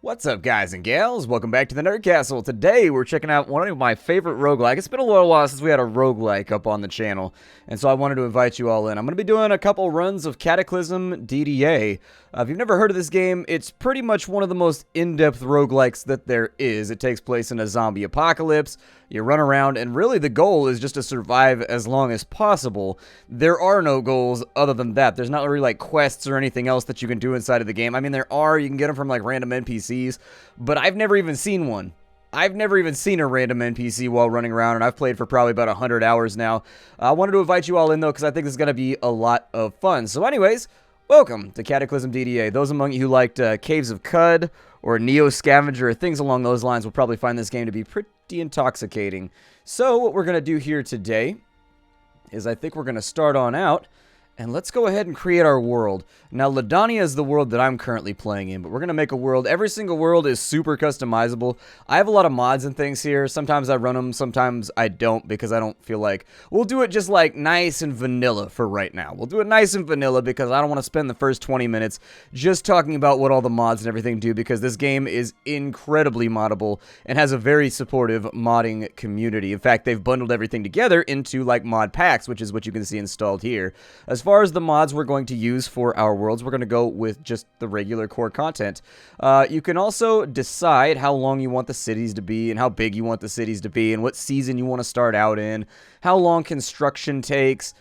What's up, guys and gals? Welcome back to the Nerd Castle. Today, we're checking out one of my favorite roguelike. It's been a little while since we had a roguelike up on the channel, and so I wanted to invite you all in. I'm going to be doing a couple runs of Cataclysm DDA. If you've never heard of this game, it's pretty much one of the most in-depth roguelikes that there is. It takes place in a zombie apocalypse. You run around, and really the goal is just to survive as long as possible. There are no goals other than that. There's not really like quests or anything else that you can do inside of the game. I mean, there are. You can get them from like random NPCs, but I've never even seen one. I've never even seen a random NPC while running around, and I've played for probably about 100 hours now. I wanted to invite you all in, though, because I think this is going to be a lot of fun. So anyways, welcome to Cataclysm DDA. Those among you who liked Caves of Cud or Neo Scavenger or things along those lines will probably find this game to be pretty intoxicating. So what we're going to do here today is I think we're going to start on out, and let's go ahead and create our world. Now, Ladania is the world that I'm currently playing in, but we're going to make a world. Every single world is super customizable. I have a lot of mods and things here. Sometimes I run them, sometimes I don't, because I don't feel like... We'll do it just like nice and vanilla for right now. We'll do it nice and vanilla because I don't want to spend the first 20 minutes just talking about what all the mods and everything do, because this game is incredibly moddable and has a very supportive modding community. In fact, they've bundled everything together into like mod packs, which is what you can see installed here. As far as the mods we're going to use for our worlds, we're going to go with just the regular core content. You can also decide how long you want the cities to be and how big you want the cities to be and what season you want to start out in, how long construction takes.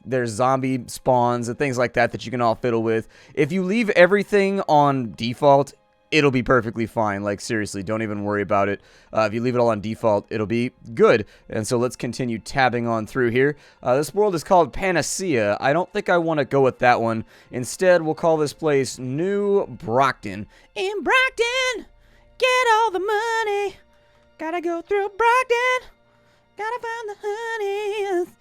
There's zombie spawns and things like that that you can all fiddle with. If you leave everything on default, it'll be perfectly fine. Like, seriously, don't even worry about it. If you leave it all on default, it'll be good. And so let's continue tabbing on through here. This world is called Panacea. I don't think I want to go with that one. Instead, we'll call this place New Brockton. In Brockton, get all the money. Gotta go through Brockton. Gotta find the honey.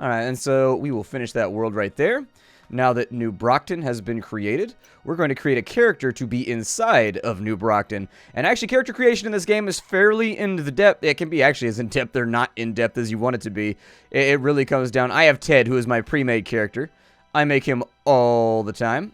Alright, and so we will finish that world right there. Now that New Brockton has been created, we're going to create a character to be inside of New Brockton. And actually, character creation in this game is fairly in-depth. It can be actually as in-depth or not in-depth as you want it to be. It really comes down. I have Ted, who is my pre-made character. I make him all the time.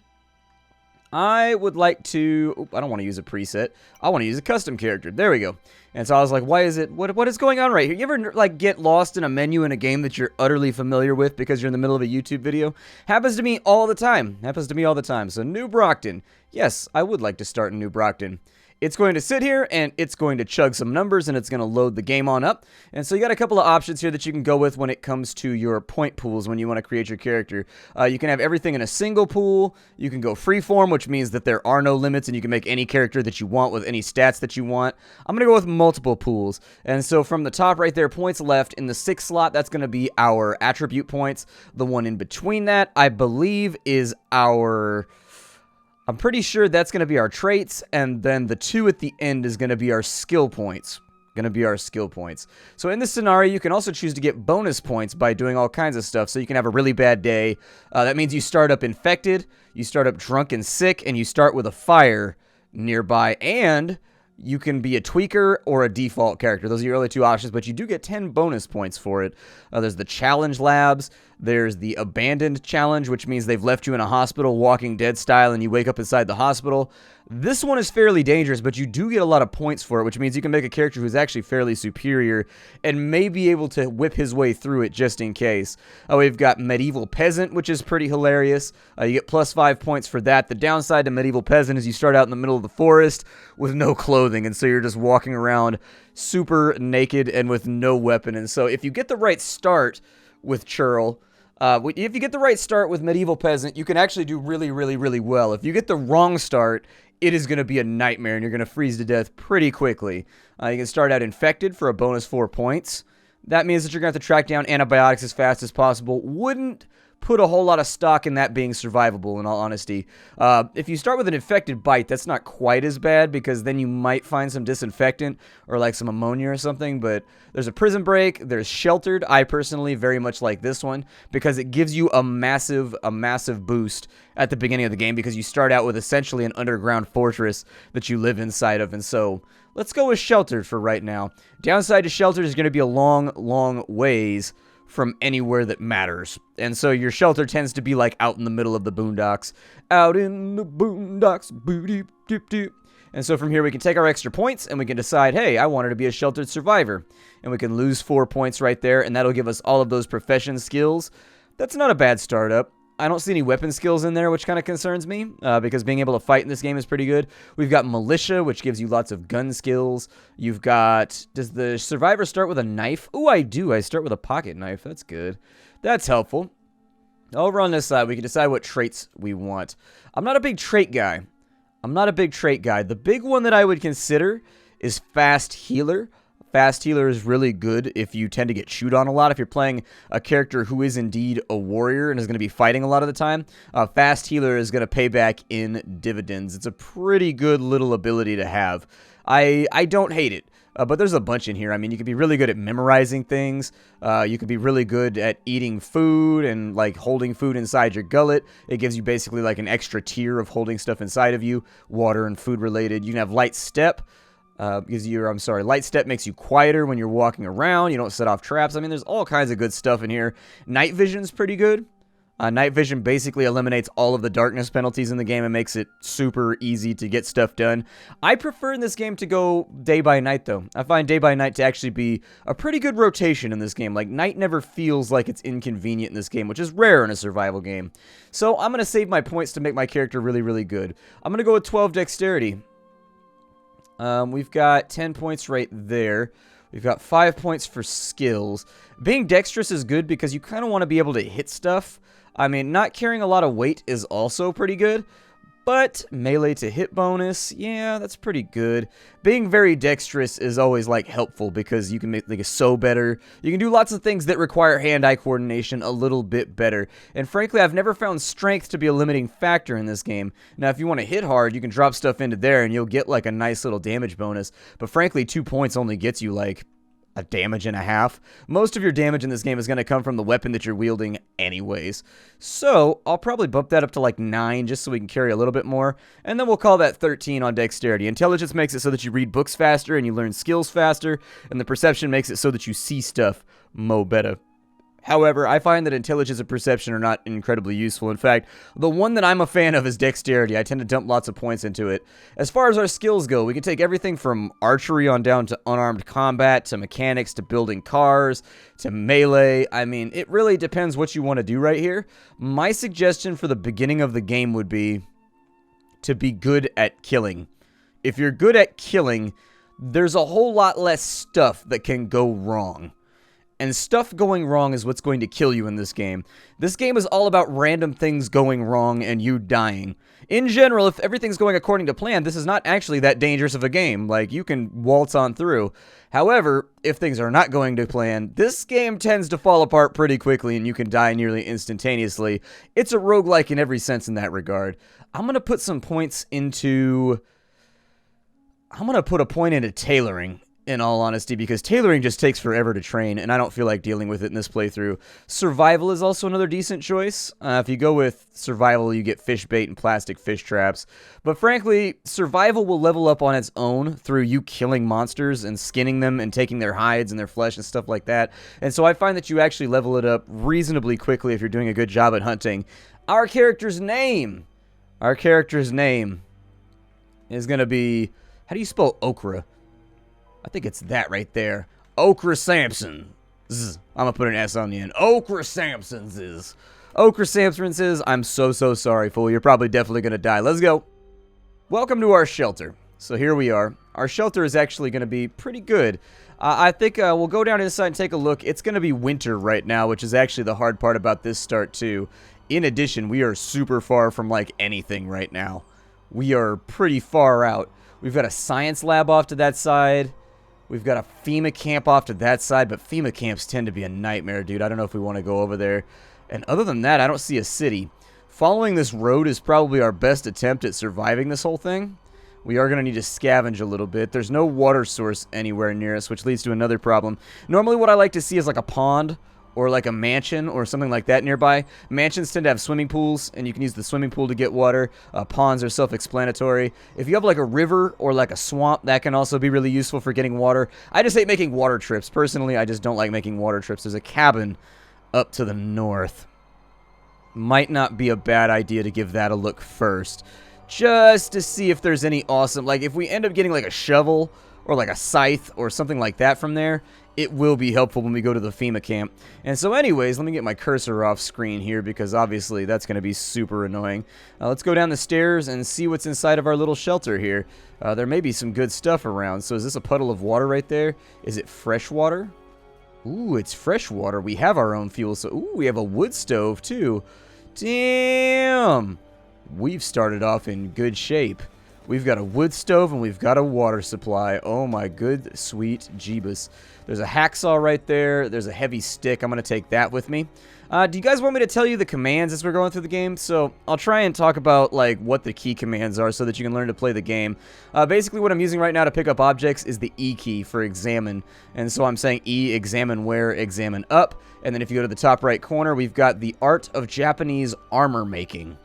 I would like to... I don't want to use a preset. I want to use a custom character. There we go. And so I was like, why is it... What is going on right here? You ever, like, get lost in a menu in a game that you're utterly familiar with because you're in the middle of a YouTube video? Happens to me all the time. Happens to me all the time. So, New Brockton. Yes, I would like to start in New Brockton. It's going to sit here, and it's going to chug some numbers, and it's going to load the game on up. And so you got a couple of options here that you can go with when it comes to your point pools when you want to create your character. You can have everything in a single pool. You can go freeform, which means that there are no limits, and you can make any character that you want with any stats that you want. I'm going to go with multiple pools. And so from the top right there, points left, in the 6th slot, that's going to be our attribute points. The one in between that, I believe, is our... I'm pretty sure that's going to be our traits, and then the 2 at the end is going to be our skill points. So in this scenario, you can also choose to get bonus points by doing all kinds of stuff. So you can have a really bad day. That means you start up infected, you start up drunk and sick, and you start with a fire nearby, and you can be a tweaker or a default character. Those are your only 2 options, but you do get 10 bonus points for it. There's the challenge labs. There's the abandoned challenge, which means they've left you in a hospital, Walking Dead style, and you wake up inside the hospital. This one is fairly dangerous, but you do get a lot of points for it, which means you can make a character who's actually fairly superior and may be able to whip his way through it just in case. We've got Medieval Peasant, which is pretty hilarious. You get plus 5 points for that. The downside to Medieval Peasant is you start out in the middle of the forest with no clothing, and so you're just walking around super naked and with no weapon. And so if you get the right start with Churl, if you get the right start with Medieval Peasant, you can actually do really, really, really well. If you get the wrong start, it is going to be a nightmare, and you're going to freeze to death pretty quickly. You can start out Infected for a bonus 4 points. That means that you're going to have to track down antibiotics as fast as possible. Wouldn't put a whole lot of stock in that being survivable, in all honesty. If you start with an infected bite, that's not quite as bad, because then you might find some disinfectant or like some ammonia or something. But there's a prison break, there's sheltered. I personally very much like this one because it gives you a massive boost at the beginning of the game, because you start out with essentially an underground fortress that you live inside of. And so let's go with sheltered for right now. Downside to sheltered is going to be a long ways from anywhere that matters. And so your shelter tends to be like out in the middle of the boondocks. Out in the boondocks. Boo-dee-doo-doo. And so from here we can take our extra points and we can decide, hey, I wanted to be a sheltered survivor. And we can lose 4 points right there, and that'll give us all of those profession skills. That's not a bad startup. I don't see any weapon skills in there, which kind of concerns me, because being able to fight in this game is pretty good. We've got militia, which gives you lots of gun skills. You've got, does the survivor start with a knife? Ooh, I do. I start with a pocket knife. That's good. That's helpful. Over on this side, we can decide what traits we want. I'm not a big trait guy. The big one that I would consider is Fast Healer. Fast Healer is really good if you tend to get chewed on a lot. If you're playing a character who is indeed a warrior and is going to be fighting a lot of the time, Fast Healer is going to pay back in dividends. It's a pretty good little ability to have. I don't hate it. But there's a bunch in here. I mean, you could be really good at memorizing things. You could be really good at eating food and, like, holding food inside your gullet. It gives you basically, like, an extra tier of holding stuff inside of you, water and food related. You can have Light Step. Light Step makes you quieter when you're walking around. You don't set off traps. I mean, there's all kinds of good stuff in here. Night Vision's pretty good. Night Vision basically eliminates all of the darkness penalties in the game and makes it super easy to get stuff done. I prefer in this game to go day by night, though. I find day by night to actually be a pretty good rotation in this game. Like, night never feels like it's inconvenient in this game, which is rare in a survival game. So I'm going to save my points to make my character really, really good. I'm going to go with 12 dexterity. We've got 10 points right there. We've got 5 points for skills. Being dexterous is good because you kind of want to be able to hit stuff. I mean, not carrying a lot of weight is also pretty good, but melee to hit bonus, yeah, that's pretty good. Being very dexterous is always, like, helpful because you can make things so better. You can do lots of things that require hand-eye coordination a little bit better. And frankly, I've never found strength to be a limiting factor in this game. Now, if you want to hit hard, you can drop stuff into there and you'll get, like, a nice little damage bonus. But frankly, 2 points only gets you, like, a damage and a half. Most of your damage in this game is going to come from the weapon that you're wielding anyways. So, I'll probably bump that up to like 9 just so we can carry a little bit more. And then we'll call that 13 on dexterity. Intelligence makes it so that you read books faster and you learn skills faster. And the perception makes it so that you see stuff mo better. However, I find that intelligence and perception are not incredibly useful. In fact, the one that I'm a fan of is dexterity. I tend to dump lots of points into it. As far as our skills go, we can take everything from archery on down to unarmed combat, to mechanics, to building cars, to melee. I mean, it really depends what you want to do right here. My suggestion for the beginning of the game would be to be good at killing. If you're good at killing, there's a whole lot less stuff that can go wrong. And stuff going wrong is what's going to kill you in this game. This game is all about random things going wrong and you dying. In general, if everything's going according to plan, this is not actually that dangerous of a game. Like, you can waltz on through. However, if things are not going to plan, this game tends to fall apart pretty quickly and you can die nearly instantaneously. It's a roguelike in every sense in that regard. I'm going to put some points into... I'm going to put a point into tailoring. In all honesty, because tailoring just takes forever to train, and I don't feel like dealing with it in this playthrough. Survival is also another decent choice. If you go with survival, you get fish bait and plastic fish traps. But frankly, survival will level up on its own through you killing monsters and skinning them and taking their hides and their flesh and stuff like that. And so I find that you actually level it up reasonably quickly if you're doing a good job at hunting. Our character's name is going to be... How do you spell okra? I think it's that right there. Okra Sampson. I'm going to put an S on the end. Okra Sampson's is. Okra Sampson's is. I'm so sorry, fool. You're probably definitely going to die. Let's go. Welcome to our shelter. So here we are. Our shelter is actually going to be pretty good. I think we'll go down inside and take a look. It's going to be winter right now, which is actually the hard part about this start too. In addition, we are super far from like anything right now. We are pretty far out. We've got a science lab off to that side. We've got a FEMA camp off to that side, but FEMA camps tend to be a nightmare, dude. I don't know if we want to go over there. And other than that, I don't see a city. Following this road is probably our best attempt at surviving this whole thing. We are going to need to scavenge a little bit. There's no water source anywhere near us, which leads to another problem. Normally what I like to see is like a pond or like a mansion or something like that nearby. Mansions tend to have swimming pools, and you can use the swimming pool to get water. Ponds are self-explanatory. If you have like a river or like a swamp, that can also be really useful for getting water. I just hate making water trips. Personally, I just don't like making water trips. There's a cabin up to the north. Might not be a bad idea to give that a look first. just to see if there's any awesome, like if we end up getting like a shovel or like a scythe or something like that from there, it will be helpful when we go to the FEMA camp. And so anyways, let me get my cursor off screen here because obviously that's going to be super annoying. Let's go down the stairs and see what's inside of our little shelter here. There may be some good stuff around. So is this a puddle of water right there? Is it fresh water? Ooh, it's fresh water. We have our own fuel. So, ooh, we have a wood stove too. Damn! We've started off in good shape. We've got a wood stove and we've got a water supply. Oh my good sweet Jeebus. There's a hacksaw right there. There's a heavy stick. I'm going to take that with me. Do you guys want me to tell you the commands as we're going through the game? So I'll try and talk about like what the key commands are so that you can learn to play the game. Basically what I'm using right now to pick up objects is the E key for examine. And so I'm saying E, examine where, examine up. And then if you go to the top right corner, we've got the art of Japanese armor making.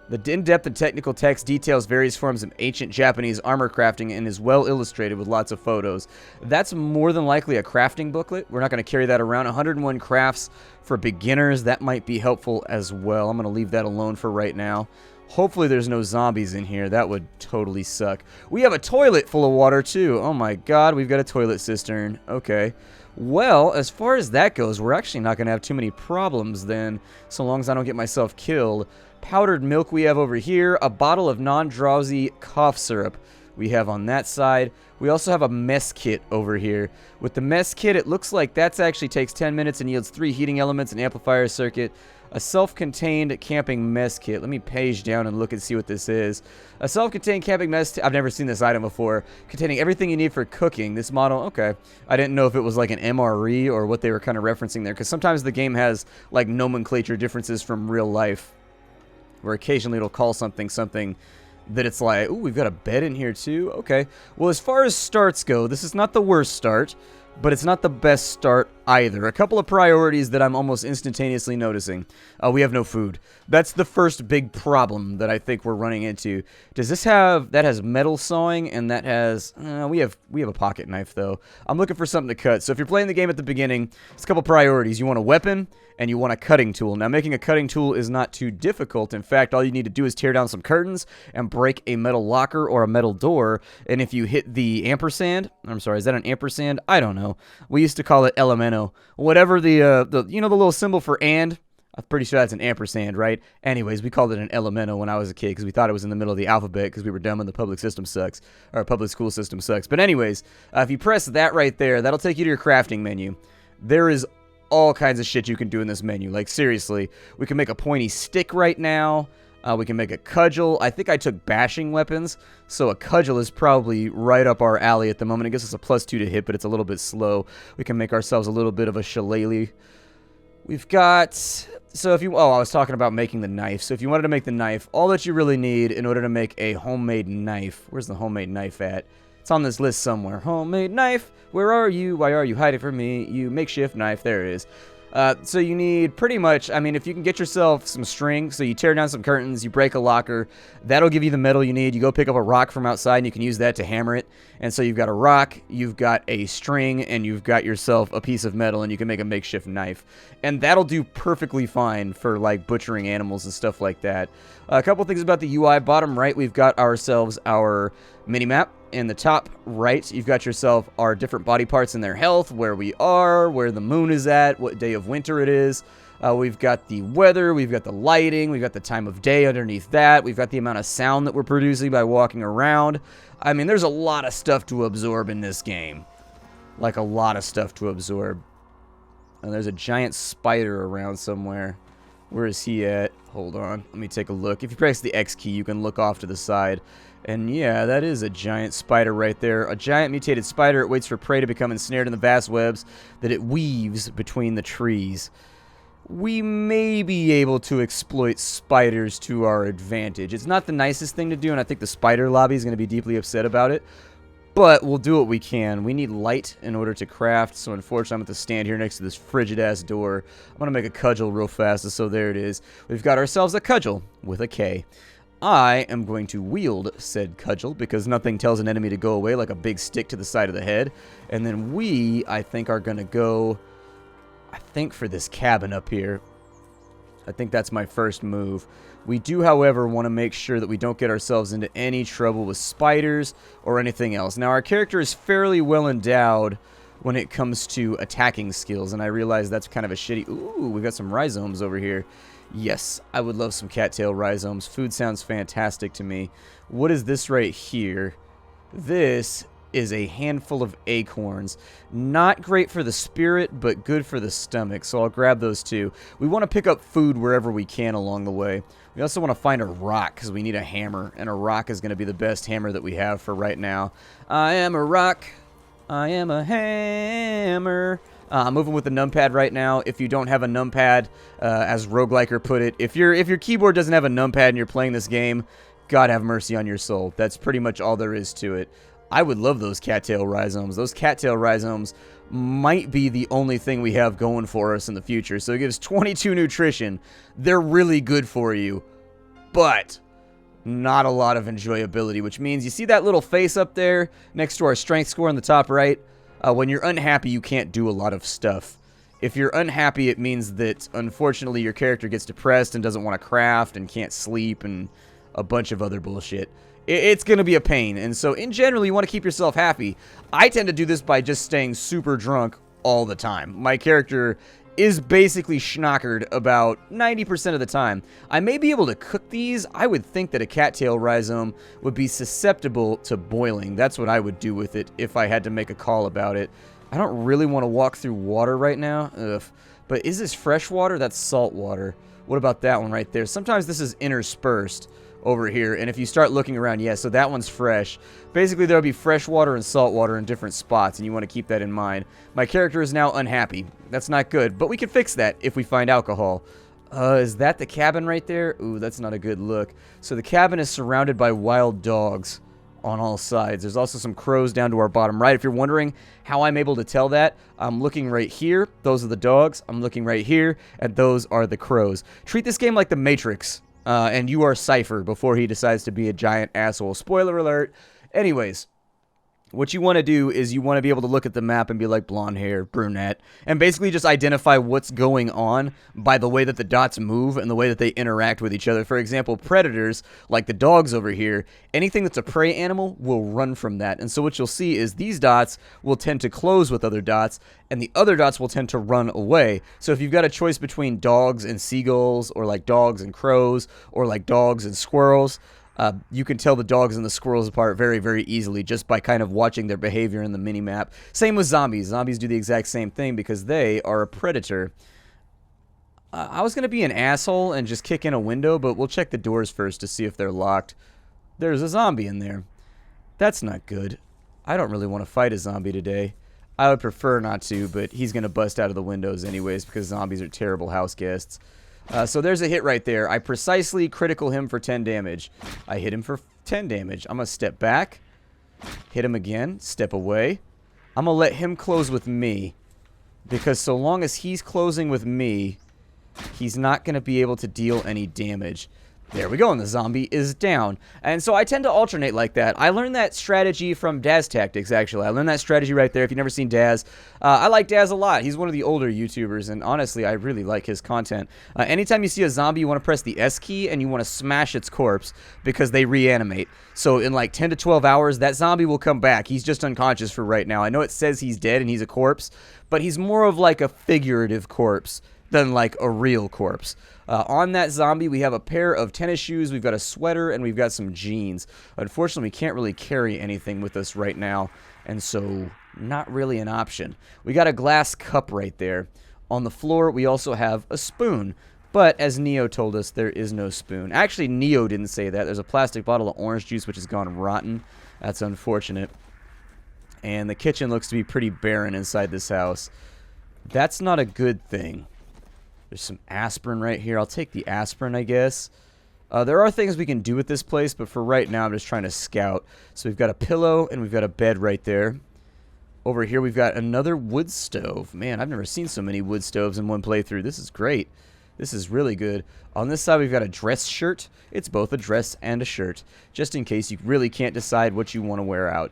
The in-depth and technical text details various forms of ancient Japanese armor crafting and is well illustrated with lots of photos. That's more than likely a crafting booklet. We're not going to carry that around. 101 crafts for beginners. That might be helpful as well. I'm going to leave that alone for right now. Hopefully there's no zombies in here. That would totally suck. We have a toilet full of water too. Oh my god, we've got a toilet cistern. Okay. Well, as far as that goes, we're actually not going to have too many problems then, so long as I don't get myself killed. Powdered milk we have over here. A bottle of non-drowsy cough syrup we have on that side. We also have a mess kit over here. With the mess kit, it looks like that actually takes 10 minutes and yields 3 heating elements, an amplifier circuit, a self-contained camping mess kit. Let me page down and look and see what this is. A self-contained camping mess I've never seen this item before. Containing everything you need for cooking. This model, okay. I didn't know if it was like an MRE or what they were kind of referencing there, because sometimes the game has like nomenclature differences from real life, where occasionally it'll call something that it's like, ooh, we've got a bed in here too. Okay. Well, as far as starts go, this is not the worst start, but it's not the best start either. A couple of priorities that I'm almost instantaneously noticing. We have no food. That's the first big problem that I think we're running into. Does this have, that has metal sawing, and that has, we have a pocket knife though. I'm looking for something to cut. So if you're playing the game at the beginning, it's a couple priorities. You want a weapon, and you want a cutting tool. Now, making a cutting tool is not too difficult. In fact, all you need to do is tear down some curtains and break a metal locker or a metal door. And if you hit the ampersand, I'm sorry, is that an ampersand? I don't know. We used to call it elemento. Whatever the you know, the little symbol for and? I'm pretty sure that's an ampersand, right? Anyways, we called it an elemento when I was a kid because we thought it was in the middle of the alphabet because we were dumb and the public system sucks, or public school system sucks. But anyways, if you press that right there, that'll take you to your crafting menu. There is all kinds of shit you can do in this menu. Like, seriously, we can make a pointy stick right now. We can make a cudgel. I think I took bashing weapons, so a cudgel is probably right up our alley at the moment. It gives us a +2 to hit, but it's a little bit slow. We can make ourselves a little bit of a shillelagh. We've got, so if you, I was talking about making the knife. So if you wanted to make the knife, all that you really need in order to make a homemade knife, where's the homemade knife at? It's on this list somewhere. Homemade knife, where are you? Why are you hiding from me? You makeshift knife, there it is. So you need pretty much, I mean, if you can get yourself some string, so you tear down some curtains, you break a locker, that'll give you the metal you need. You go pick up a rock from outside and you can use that to hammer it. And so you've got a rock, you've got a string, and you've got yourself a piece of metal, and you can make a makeshift knife. And that'll do perfectly fine for like butchering animals and stuff like that. A couple things about the UI. Bottom right, we've got ourselves our mini-map. In the top right, you've got yourself our different body parts and their health, where we are, where the moon is at, what day of winter it is. We've got the weather, we've got the lighting, we've got the time of day underneath that. We've got the amount of sound that we're producing by walking around. I mean, there's a lot of stuff to absorb in this game. Like, a lot of stuff to absorb. And there's a giant spider around somewhere. Where is he at? Hold on, let me take a look. If you press the X key, you can look off to the side. And yeah, that is a giant spider right there. A giant mutated spider. It waits for prey to become ensnared in the vast webs that it weaves between the trees. We may be able to exploit spiders to our advantage. It's not the nicest thing to do, and I think the spider lobby is going to be deeply upset about it. But we'll do what we can. We need light in order to craft, so unfortunately I'm going to stand here next to this frigid-ass door. I'm going to make a cudgel real fast, so there it is. We've got ourselves a cudgel with a K. I am going to wield said cudgel because nothing tells an enemy to go away like a big stick to the side of the head. And then we, I think, are going to go, I think, for this cabin up here. I think that's my first move. We do, however, want to make sure that we don't get ourselves into any trouble with spiders or anything else. Now, our character is fairly well endowed when it comes to attacking skills, and I realize that's kind of a shitty... Ooh, we've got some rhizomes over here. Yes, I would love some cattail rhizomes. Food sounds fantastic to me. What is this right here? This is a handful of acorns. Not great for the spirit, but good for the stomach, so I'll grab those two. We want to pick up food wherever we can along the way. We also want to find a rock, because we need a hammer, and a rock is going to be the best hammer that we have for right now. I am a rock. I am a hammer. I'm moving with the numpad right now. If you don't have a numpad, as Rogueliker put it, if your keyboard doesn't have a numpad and you're playing this game, God have mercy on your soul. That's pretty much all there is to it. I would love those cattail rhizomes. Those cattail rhizomes might be the only thing we have going for us in the future. So it gives 22 nutrition. They're really good for you, but not a lot of enjoyability, which means you see that little face up there next to our strength score in the top right? When you're unhappy, you can't do a lot of stuff. If you're unhappy, it means that, unfortunately, your character gets depressed and doesn't want to craft and can't sleep and a bunch of other bullshit. It's going to be a pain, and so in general, you want to keep yourself happy. I tend to do this by just staying super drunk all the time. My character is basically schnockered about 90% of the time. I may be able to cook these. I would think that a cattail rhizome would be susceptible to boiling. That's what I would do with it if I had to make a call about it. I don't really want to walk through water right now. Ugh. But is this fresh water? That's salt water. What about that one right there? Sometimes this is interspersed over here, and if you start looking around, yeah, so that one's fresh. Basically, there'll be fresh water and salt water in different spots, and you want to keep that in mind. My character is now unhappy. That's not good, but we can fix that if we find alcohol. Is that the cabin right there? Ooh, that's not a good look. So the cabin is surrounded by wild dogs on all sides. There's also some crows down to our bottom right. If you're wondering how I'm able to tell that, I'm looking right here. Those are the dogs. I'm looking right here, and those are the crows. Treat this game like the Matrix. And you are Cypher before he decides to be a giant asshole. Spoiler alert. Anyways, what you want to do is you want to be able to look at the map and be like blonde hair, brunette, and basically just identify what's going on by the way that the dots move and the way that they interact with each other. For example, predators, like the dogs over here, anything that's a prey animal will run from that. And so what you'll see is these dots will tend to close with other dots, and the other dots will tend to run away. So if you've got a choice between dogs and seagulls, or like dogs and crows, or like dogs and squirrels, you can tell the dogs and the squirrels apart very, very easily just by kind of watching their behavior in the mini-map. Same with zombies. Zombies do the exact same thing because they are a predator. I was going to be an asshole and just kick in a window, but we'll check the doors first to see if they're locked. There's a zombie in there. That's not good. I don't really want to fight a zombie today. I would prefer not to, but he's going to bust out of the windows anyways because zombies are terrible house guests. So there's a hit right there. I precisely critical him for 10 damage. I hit him for 10 damage. I'm going to step back. Hit him again. Step away. I'm going to let him close with me. Because so long as he's closing with me, he's not going to be able to deal any damage. There we go, and the zombie is down. And so I tend to alternate like that. I learned that strategy from Daz Tactics, actually. I learned that strategy right there. If you've never seen Daz, I like Daz a lot. He's one of the older YouTubers, and honestly, I really like his content. Anytime you see a zombie, you want to press the S key, and you want to smash its corpse, because they reanimate. So in like 10 to 12 hours, that zombie will come back. He's just unconscious for right now. I know it says he's dead and he's a corpse, but he's more of like a figurative corpse than like a real corpse. On that zombie, we have a pair of tennis shoes, we've got a sweater, and we've got some jeans. Unfortunately, we can't really carry anything with us right now, and so not really an option. We got a glass cup right there. On the floor, we also have a spoon, but as Neo told us, there is no spoon. Actually, Neo didn't say that. There's a plastic bottle of orange juice, which has gone rotten. That's unfortunate. And the kitchen looks to be pretty barren inside this house. That's not a good thing. There's some aspirin right here. I'll take the aspirin, I guess. There are things we can do with this place, but for right now, I'm just trying to scout. So we've got a pillow, and we've got a bed right there. Over here, we've got another wood stove. Man, I've never seen so many wood stoves in one playthrough. This is great. This is really good. On this side, we've got a dress shirt. It's both a dress and a shirt, just in case you really can't decide what you want to wear out.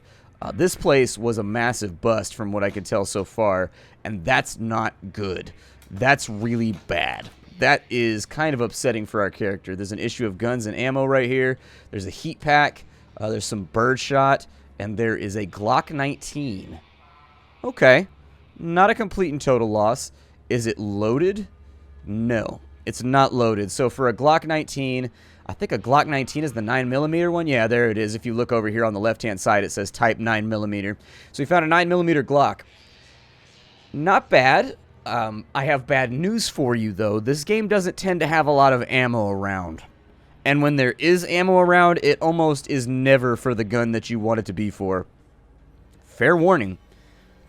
This place was a massive bust from what I could tell so far, and that's not good. That's really bad. that is kind of upsetting for our character. There's an issue of guns and ammo right here. There's a heat pack. There's some birdshot. And there is a Glock 19. Okay. Not a complete and total loss. Is it loaded? No. It's not loaded. So for a Glock 19, I think a Glock 19 is the 9mm one. Yeah, there it is. If you look over here on the left-hand side, it says Type 9mm. So we found a 9mm Glock. Not bad. I have bad news for you, though. This game doesn't tend to have a lot of ammo around. And when there is ammo around, it almost is never for the gun that you want it to be for. Fair warning.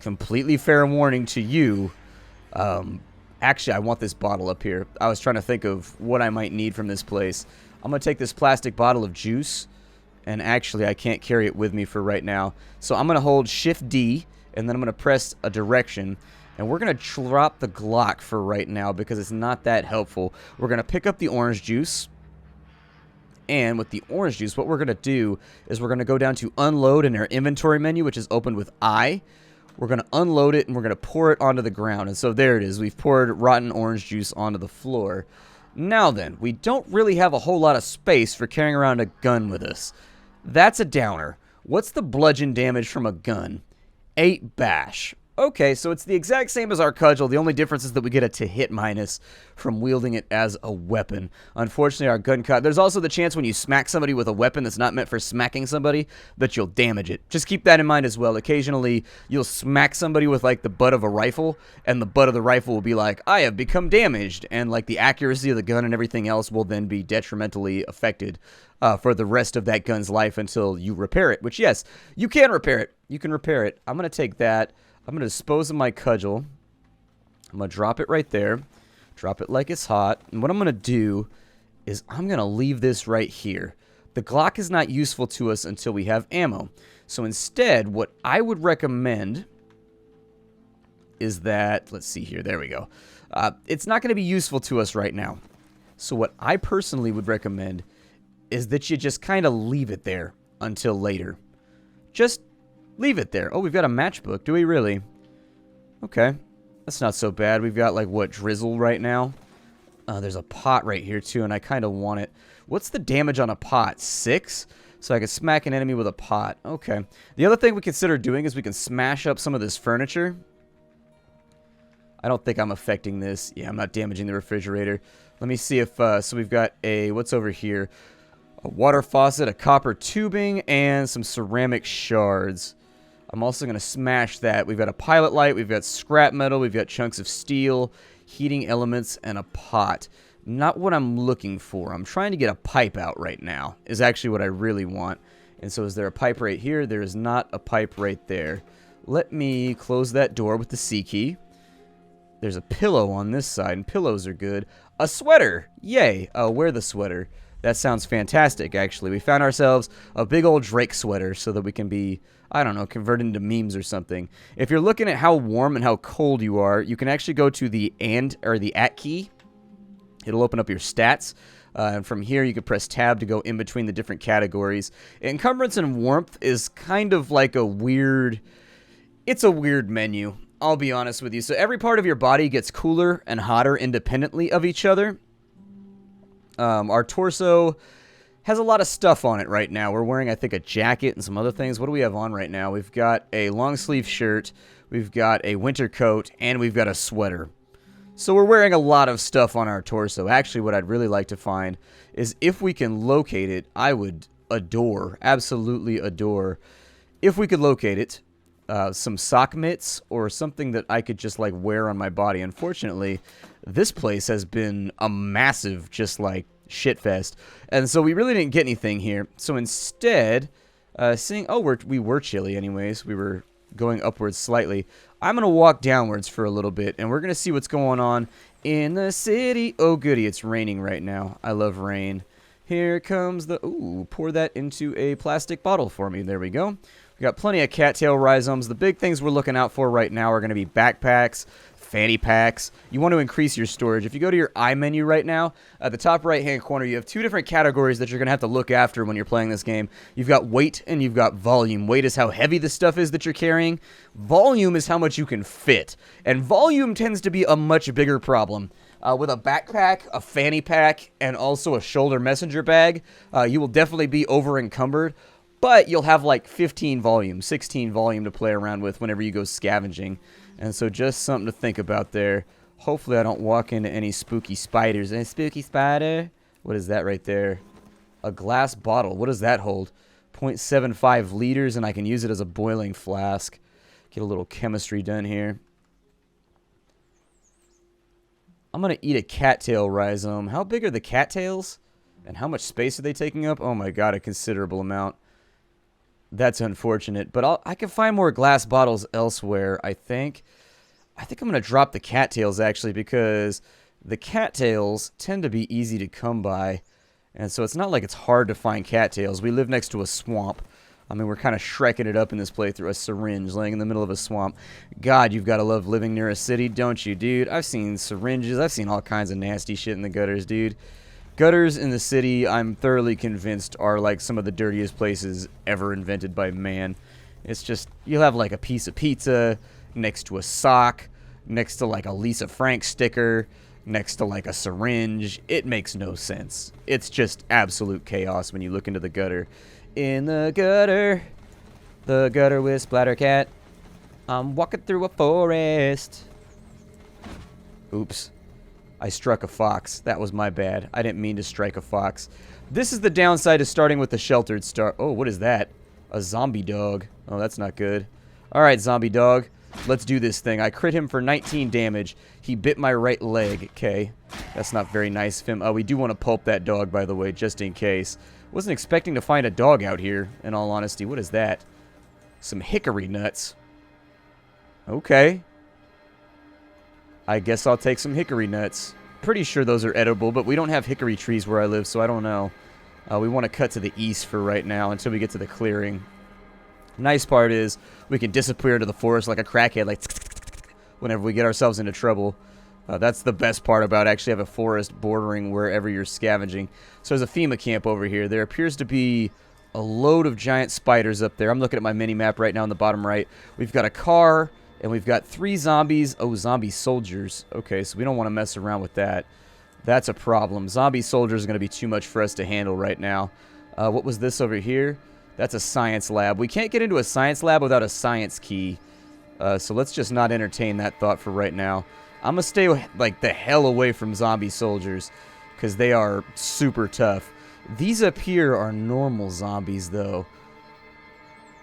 Completely fair warning to you. Actually, I want this bottle up here. I was trying to think of what I might need from this place. I'm going to take this plastic bottle of juice. And actually, I can't carry it with me for right now. So I'm going to hold Shift D. And then I'm going to press a direction. And we're going to drop the Glock for right now because it's not that helpful. We're going to pick up the orange juice. And with the orange juice, what we're going to do is we're going to go down to unload in our inventory menu, which is opened with I. We're going to unload it and we're going to pour it onto the ground. And so there it is. We've poured rotten orange juice onto the floor. Now then, we don't really have a whole lot of space for carrying around a gun with us. That's a downer. What's the bludgeon damage from a gun? 8 bash. Okay, so it's the exact same as our cudgel. The only difference is that we get a to hit minus from wielding it as a weapon. Unfortunately, our gun cut. There's also the chance when you smack somebody with a weapon that's not meant for smacking somebody that you'll damage it. Just keep that in mind as well. Occasionally, you'll smack somebody with like the butt of a rifle, and the butt of the rifle will be like, I have become damaged, and like the accuracy of the gun and everything else will then be detrimentally affected for the rest of that gun's life until you repair it. Which, yes, you can repair it. You can repair it. I'm going to take that. I'm going to dispose of my cudgel. I'm going to drop it right there. Drop it like it's hot. And what I'm going to do is I'm going to leave this right here. The Glock is not useful to us until we have ammo. So instead, what I would recommend is that, let's see here, there we go. It's not going to be useful to us right now. So what I personally would recommend is that you just kind of leave it there until later. Just leave it there. Oh, we've got a matchbook. Do we really? Okay. That's not so bad. We've got, like, what, drizzle right now? There's a pot right here, too, and I kind of want it. What's the damage on a pot? 6? So I can smack an enemy with a pot. Okay. The other thing we consider doing is we can smash up some of this furniture. I don't think I'm affecting this. Yeah, I'm not damaging the refrigerator. Let me see if... so we've got a... What's over here? A water faucet, a copper tubing, and some ceramic shards. I'm also going to smash that. We've got a pilot light, we've got scrap metal, we've got chunks of steel, heating elements, and a pot. Not what I'm looking for. I'm trying to get a pipe out right now, is actually what I really want. And so is there a pipe right here? There is not a pipe right there. Let me close that door with the C key. There's a pillow on this side, and pillows are good. A sweater! Yay! Wear the sweater. That sounds fantastic, actually. We found ourselves a big old Drake sweater so that we can be, I don't know, converted into memes or something. If you're looking at how warm and how cold you are, you can actually go to the at key. It'll open up your stats. And from here, you can press tab to go in between the different categories. Encumbrance and warmth is kind of like a weird... It's a weird menu, I'll be honest with you. So every part of your body gets cooler and hotter independently of each other. Our torso has a lot of stuff on it right now. We're wearing, I think, a jacket and some other things. What do we have on right now? We've got a long sleeve shirt, we've got a winter coat, and we've got a sweater. So we're wearing a lot of stuff on our torso. Actually, what I'd really like to find is if we can locate it, I would adore, absolutely adore, if we could locate it, some sock mitts or something that I could just like wear on my body. Unfortunately, this place has been a massive just like shit fest, and so we really didn't get anything here. So instead, we were chilly anyways. We were going upwards slightly. I'm gonna walk downwards for a little bit, and we're gonna see what's going on in the city. Oh goody, it's raining right now. I love rain. Here comes the... Ooh, pour that into a plastic bottle for me. There we go. We got plenty of cattail rhizomes. The big things we're looking out for right now are going to be backpacks, fanny packs. You want to increase your storage. If you go to your I menu right now, at the top right-hand corner, you have two different categories that you're going to have to look after when you're playing this game. You've got weight and you've got volume. Weight is how heavy the stuff is that you're carrying. Volume is how much you can fit. And volume tends to be a much bigger problem With a backpack, a fanny pack, and also a shoulder messenger bag, you will definitely be over encumbered, but you'll have like 15 volume, 16 volume to play around with whenever you go scavenging. And so just something to think about there. Hopefully I don't walk into any spooky spiders. Any spooky spider? What is that right there? A glass bottle. What does that hold? 0.75 liters, and I can use it as a boiling flask. Get a little chemistry done here. I'm going to eat a cattail rhizome. How big are the cattails? And how much space are they taking up? Oh my god, a considerable amount. That's unfortunate. But I can find more glass bottles elsewhere, I think. I think I'm going to drop the cattails, actually, because the cattails tend to be easy to come by. And so it's not like it's hard to find cattails. We live next to a swamp. I mean, we're kind of shrekking it up in this playthrough. A syringe laying in the middle of a swamp. God, you've got to love living near a city, don't you, dude? I've seen syringes. I've seen all kinds of nasty shit in the gutters, dude. Gutters in the city, I'm thoroughly convinced, are like some of the dirtiest places ever invented by man. It's just, you'll have like a piece of pizza next to a sock, next to like a Lisa Frank sticker, next to like a syringe. It makes no sense. It's just absolute chaos when you look into the gutter. In the gutter with Splattercat. I'm walking through a forest. Oops. I struck a fox. That was my bad. I didn't mean to strike a fox. This is the downside of starting with the sheltered start. Oh, what is that? A zombie dog. Oh, that's not good. Alright, zombie dog. Let's do this thing. I crit him for 19 damage. He bit my right leg. Okay. That's not very nice of him. Oh, we do want to pulp that dog, by the way, just in case. Wasn't expecting to find a dog out here, in all honesty. What is that? Some hickory nuts. Okay. I guess I'll take some hickory nuts. Pretty sure those are edible, but we don't have hickory trees where I live, so I don't know. We want to cut to the east for right now until we get to the clearing. Nice part is we can disappear into the forest like a crackhead, like whenever we get ourselves into trouble. That's the best part about actually having a forest bordering wherever you're scavenging. So there's a FEMA camp over here. There appears to be a load of giant spiders up there. I'm looking at my mini-map right now in the bottom right. We've got a car, and we've got 3 zombies. Oh, zombie soldiers. Okay, so we don't want to mess around with that. That's a problem. Zombie soldiers are going to be too much for us to handle right now. What was this over here? That's a science lab. We can't get into a science lab without a science key. So let's just not entertain that thought for right now. I'm going to stay like the hell away from zombie soldiers because they are super tough. These up here are normal zombies, though.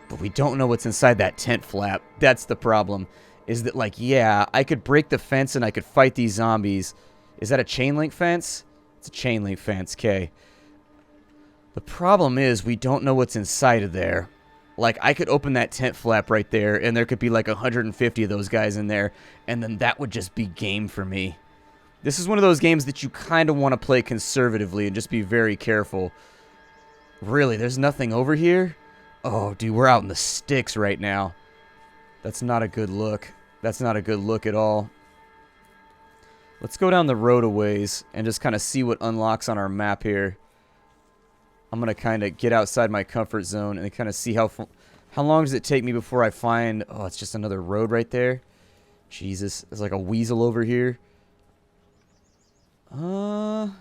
But we don't know what's inside that tent flap. That's the problem. Is that, like, yeah, I could break the fence and I could fight these zombies. Is that a chain link fence? It's a chain link fence, okay. The problem is we don't know what's inside of there. Like, I could open that tent flap right there, and there could be like 150 of those guys in there, and then that would just be game for me. This is one of those games that you kind of want to play conservatively and just be very careful. Really, there's nothing over here? Oh, dude, we're out in the sticks right now. That's not a good look. That's not a good look at all. Let's go down the road a ways and just kind of see what unlocks on our map here. I'm going to kind of get outside my comfort zone and kind of see how long does it take me before I find... Oh, it's just another road right there. Jesus, there's like a weasel over here. Of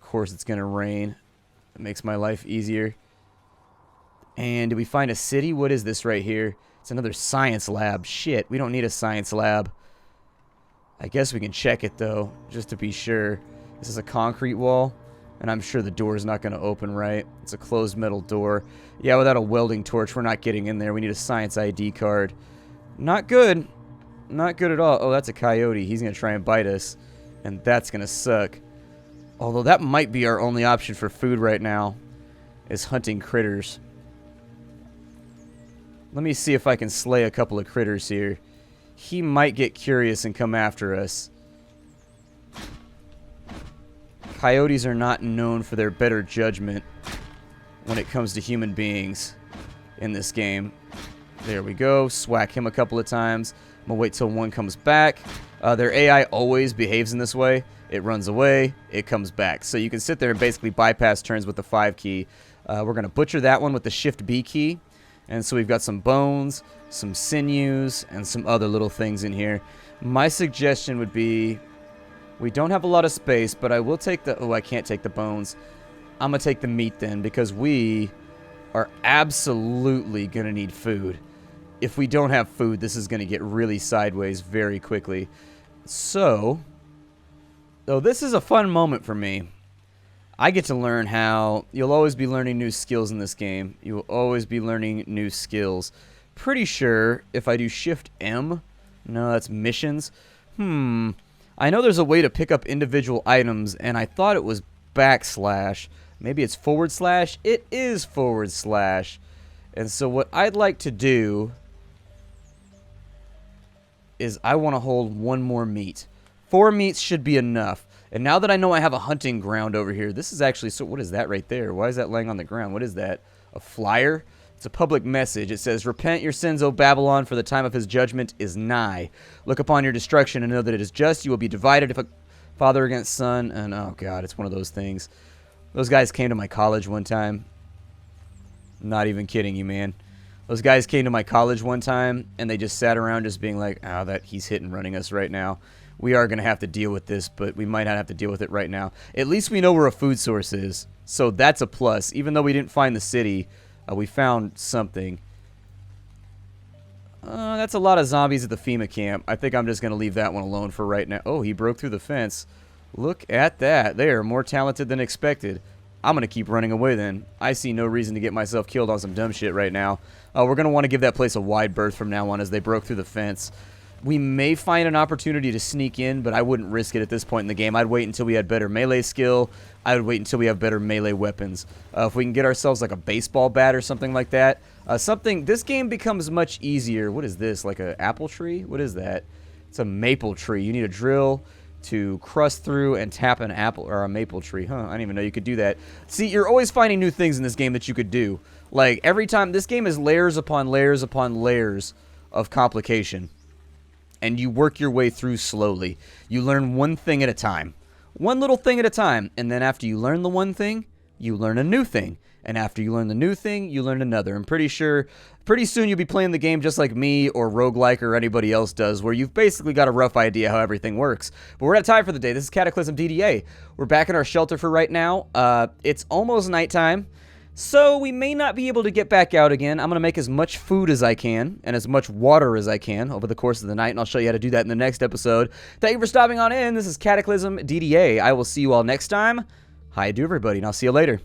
course it's going to rain. It makes my life easier. And do we find a city? What is this right here? It's another science lab. Shit, we don't need a science lab. I guess we can check it, though, just to be sure. This is a concrete wall, and I'm sure the door's not going to open right. It's a closed metal door. Yeah, without a welding torch, we're not getting in there. We need a science ID card. Not good. Not good at all. Oh, that's a coyote. He's going to try and bite us, and that's going to suck. Although that might be our only option for food right now, is hunting critters. Let me see if I can slay a couple of critters here. He might get curious and come after us. Coyotes are not known for their better judgment when it comes to human beings in this game. There we go. Swack him a couple of times. I'm going to wait till one comes back. Their AI always behaves in this way. It runs away. It comes back. So you can sit there and basically bypass turns with the 5 key. We're going to butcher that one with the Shift B key. And so we've got some bones, some sinews, and some other little things in here. My suggestion would be, we don't have a lot of space, but I will take the... Oh, I can't take the bones. I'm going to take the meat then, because we are absolutely going to need food. If we don't have food, this is going to get really sideways very quickly. So, though this is a fun moment for me. I get to learn how... You'll always be learning new skills in this game. You will always be learning new skills. Pretty sure if I do Shift M... No, that's missions. I know there's a way to pick up individual items, and I thought it was backslash. Maybe it's forward slash? It is forward slash. And so what I'd like to do is I want to hold one more meat. 4 meats should be enough. And now that I know I have a hunting ground over here, this is actually... So what is that right there? Why is that laying on the ground? What is that? A flyer? It's a public message. It says, "Repent your sins, O Babylon, for the time of his judgment is nigh. Look upon your destruction and know that it is just. You will be divided if a father against son." And oh god, it's one of those things. Those guys came to my college one time. Not even kidding you, man. Those guys came to my college one time, and they just sat around just being like, "Oh, that he's hit and running us right now. We are going to have to deal with this, but we might not have to deal with it right now." At least we know where a food source is, so that's a plus. Even though we didn't find the city, we found something. That's a lot of zombies at the FEMA camp. I think I'm just going to leave that one alone for right now. Oh, he broke through the fence. Look at that. They are more talented than expected. I'm going to keep running away then. I see no reason to get myself killed on some dumb shit right now. We're going to want to give that place a wide berth from now on as they broke through the fence. We may find an opportunity to sneak in, but I wouldn't risk it at this point in the game. I'd wait until we had better melee skill. I would wait until we have better melee weapons. If we can get ourselves like a baseball bat or something like that. This game becomes much easier. What is this? Like an apple tree? What is that? It's a maple tree. You need a drill to crust through and tap an apple or a maple tree. Huh, I didn't even know you could do that. See, you're always finding new things in this game that you could do. Like every time, this game is layers upon layers upon layers of complication. And you work your way through slowly. You learn one thing at a time. One little thing at a time. And then after you learn the one thing, you learn a new thing. And after you learn the new thing, you learn another. I'm pretty sure pretty soon you'll be playing the game just like me or Roguelike or anybody else does, where you've basically got a rough idea how everything works. But we're out of time for the day. This is Cataclysm DDA. We're back in our shelter for right now. It's almost nighttime. So we may not be able to get back out again. I'm going to make as much food as I can and as much water as I can over the course of the night, and I'll show you how to do that in the next episode. Thank you for stopping on in. This is Cataclysm DDA. I will see you all next time. Hi to everybody, and I'll see you later.